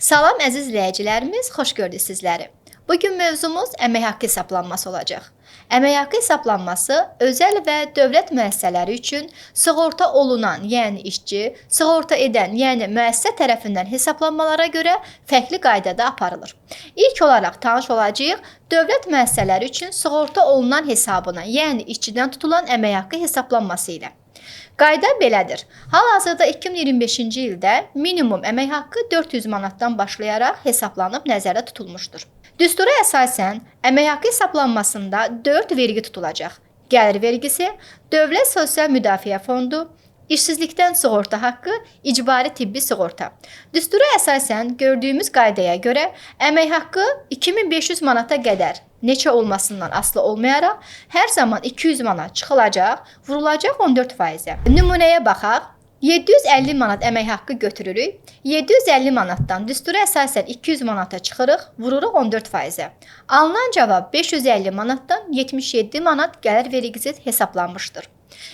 Salam əziz izləyicilərimiz, xoş gördük sizləri. Bugün mövzumuz əmək haqqı hesablanması olacaq. Əmək haqqı hesablanması özəl və dövlət müəssisələri üçün sığorta olunan, yəni işçi, sığorta edən, yəni müəssisə tərəfindən hesablanmalara görə fərqli qaydada aparılır. İlk olaraq tanış olacağıq dövlət müəssisələri üçün sığorta olunan hesabına, yəni işçidən tutulan əmək haqqı hesablanması ilə. Qayda belədir. Hal-hazırda 2025-ci ildə minimum əmək haqqı 400 manatdan başlayaraq hesablanıb nəzərdə tutulmuşdur. Düstura əsasən əmək haqqı hesablanmasında 4 vergi tutulacaq. Gəlir vergisi, Dövlət Sosial Müdafiə Fondu, İşsizlikdən sığorta haqqı, icbari tibbi sığorta. Düstura əsasən gördüyümüz qaydaya görə əmək haqqı 2500 manata qədər neçə olmasından asılı olmayaraq hər zaman 200 manat çıxılacaq, vurulacaq 14%-ə. Nümunəyə baxaq. 750 manat əmək haqqı götürürük. 750 manatdan düstura əsasən 200 manata çıxırıq, vururuq 14%-ə. Alınan cavab 550 manatdan 77 manat gəlir vergisi hesablanmışdır.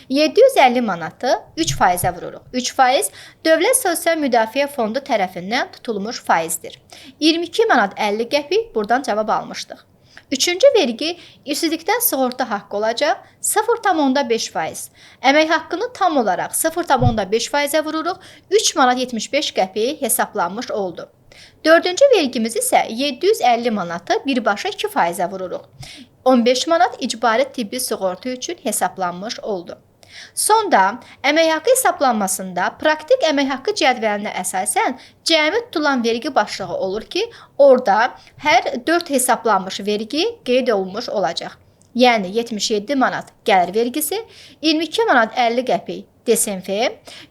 750 manatı 3%-ə vururuq. 3% Dövlət Sosial Müdafiə Fondu tərəfindən tutulmuş faizdir. 22 manat 50 qəpik buradan cavab almışdıq. Üçüncü vergi işsizlikdən sığorta haqqı olacaq 0,5%. Əmək haqqını tam olaraq 0,5%-ə vururuq, 3 manat 75 qəpik hesablanmış oldu. Dördüncü vergimiz isə 750 manatı birbaşa 2%-ə vururuq. 15 manat icbari tibbi sığorta üçün hesablanmış oldu. Sonda əmək haqqı hesablanmasında praktik əmək haqqı cədvəlinə əsasən cəmi tutulan vergi başlığı olur ki, orada hər 4 hesablanmış vergi qeyd olunmuş olacaq. Yəni 77 manat gəlir vergisi, 22 manat 50 qəpik DSMF,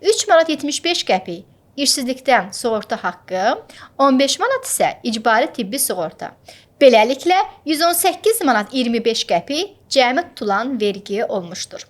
3 manat 75 qəpik işsizlikdən sığorta haqqı, 15 manat isə icbari tibbi sığorta. Beləliklə 118 manat 25 qəpik cəmi tutulan vergi olmuşdur.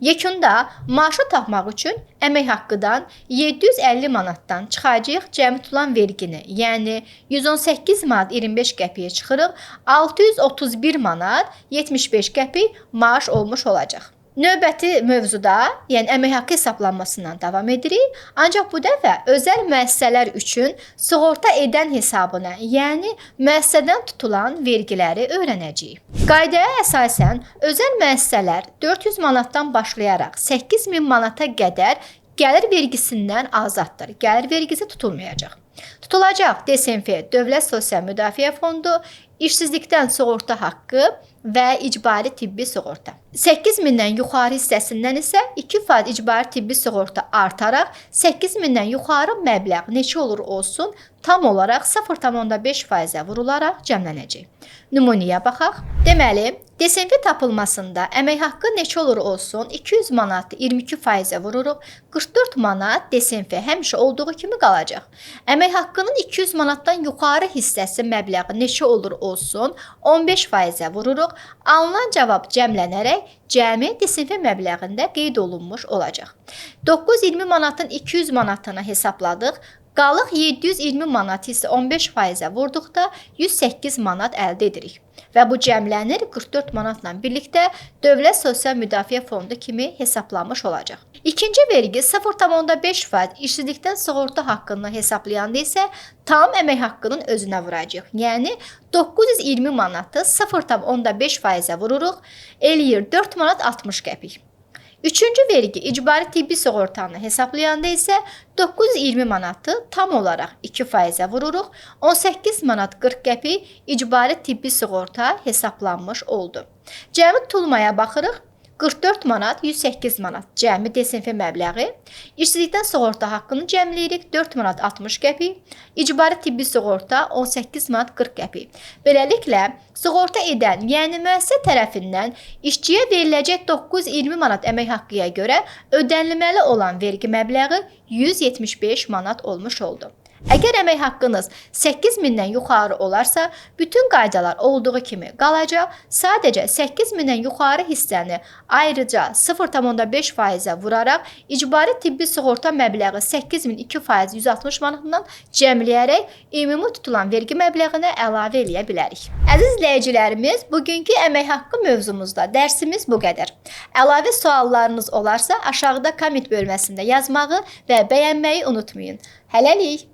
Yekunda maaşı tapmaq üçün əmək haqqıdan 750 manatdan çıxacaq cəmi tutulan vergini, yəni 118 manat 25 qəpiyə çıxırıq, 631 manat 75 qəpik maaş olmuş olacaq. Növbəti mövzuda, yəni əmək haqqı hesablanmasından davam edirik. Ancaq bu dəfə özəl müəssisələr üçün sığorta edən hesabına, yəni müəssisədən tutulan vergiləri öyrənəcəyik. Qaydaya əsasən özəl müəssisələr 400 manatdan başlayaraq 8000 manata qədər gəlir vergisindən azaddır. Gəlir vergisi tutulmayacaq. Tutulacaq DSMF, Dövlət Sosial Müdafiə Fondu, işsizlikdən sığorta haqqı və icbari tibbi sığorta. 8000-dən yuxarı hissəsindən isə 2% icbari tibbi sığorta artaraq 8000-dən yuxarı məbləğ neçə olur olsun tam olaraq 0,5%-ə vurularaq cəmlənəcək. Nümunəyə baxaq. Deməli, DSMF tapılmasında əmək haqqı neçə olur olsun 200 manatı 22%-ə vururuq, 44 manat DSMF həmişə olduğu kimi qalacaq. Əmək haqqının 200 manatdan yuxarı hissəsi məbləği neçə olur olsun 15%-ə vururuq, alınan cavab cəmlənərək cəmi DSMF məbləğində qeyd olunmuş olacaq. 920 manatın 200 manatını hesabladıq. Qalıq 720 manat isə 15%-ə vurduqda 108 manat əldə edirik. Və bu cəmlənir 44 manatla birlikdə Dövlət Sosial Müdafiə Fondu kimi hesablanmış olacaq. İkinci vergi 0,5% işsizlikdən sığorta haqqını hesablayanda isə tam əmək haqqının özünə vuracaq. Yəni 920 manatı 0,5%-ə vururuq, eləyir 4 manat 60 qəpik. Üçüncü vergi icbari tibbi sığortanı hesablayanda isə 920 manatı tam olaraq 2%-ə vururuq, 18 manat 40 qəpik icbari tibbi sığorta hesablanmış oldu. Cəmi tutulmaya baxırıq. 44 manat, 108 manat cəmi DSMF məbləği, işsizlikdən sığorta haqqını cəmləyirik 4 manat 60 qəpik, icbari tibbi sığorta 18 manat 40 qəpik. Beləliklə, sığorta edən, yəni müəssisə tərəfindən işçiyə veriləcək 920 manat əmək haqqıya görə ödənilməli olan vergi məbləği 175 manat olmuş oldu. Əgər əmək haqqınız 8000-dən yuxarı olarsa, bütün qaydalar olduğu kimi qalacaq. Sadəcə 8000-dən yuxarı hissəni ayrıca 0,5%-ə vuraraq icbari tibbi sığorta məbləği 8002% 160 manatından cəmləyərək ümumi tutulan vergi məbləğinə əlavə eləyə bilərik. Əziz izləyicilərimiz, bugünkü əmək haqqı mövzumuzda dərsimiz bu qədər. Əlavə suallarınız olarsa aşağıda komment bölməsində yazmağı və bəyənməyi unutmayın. Hələlik!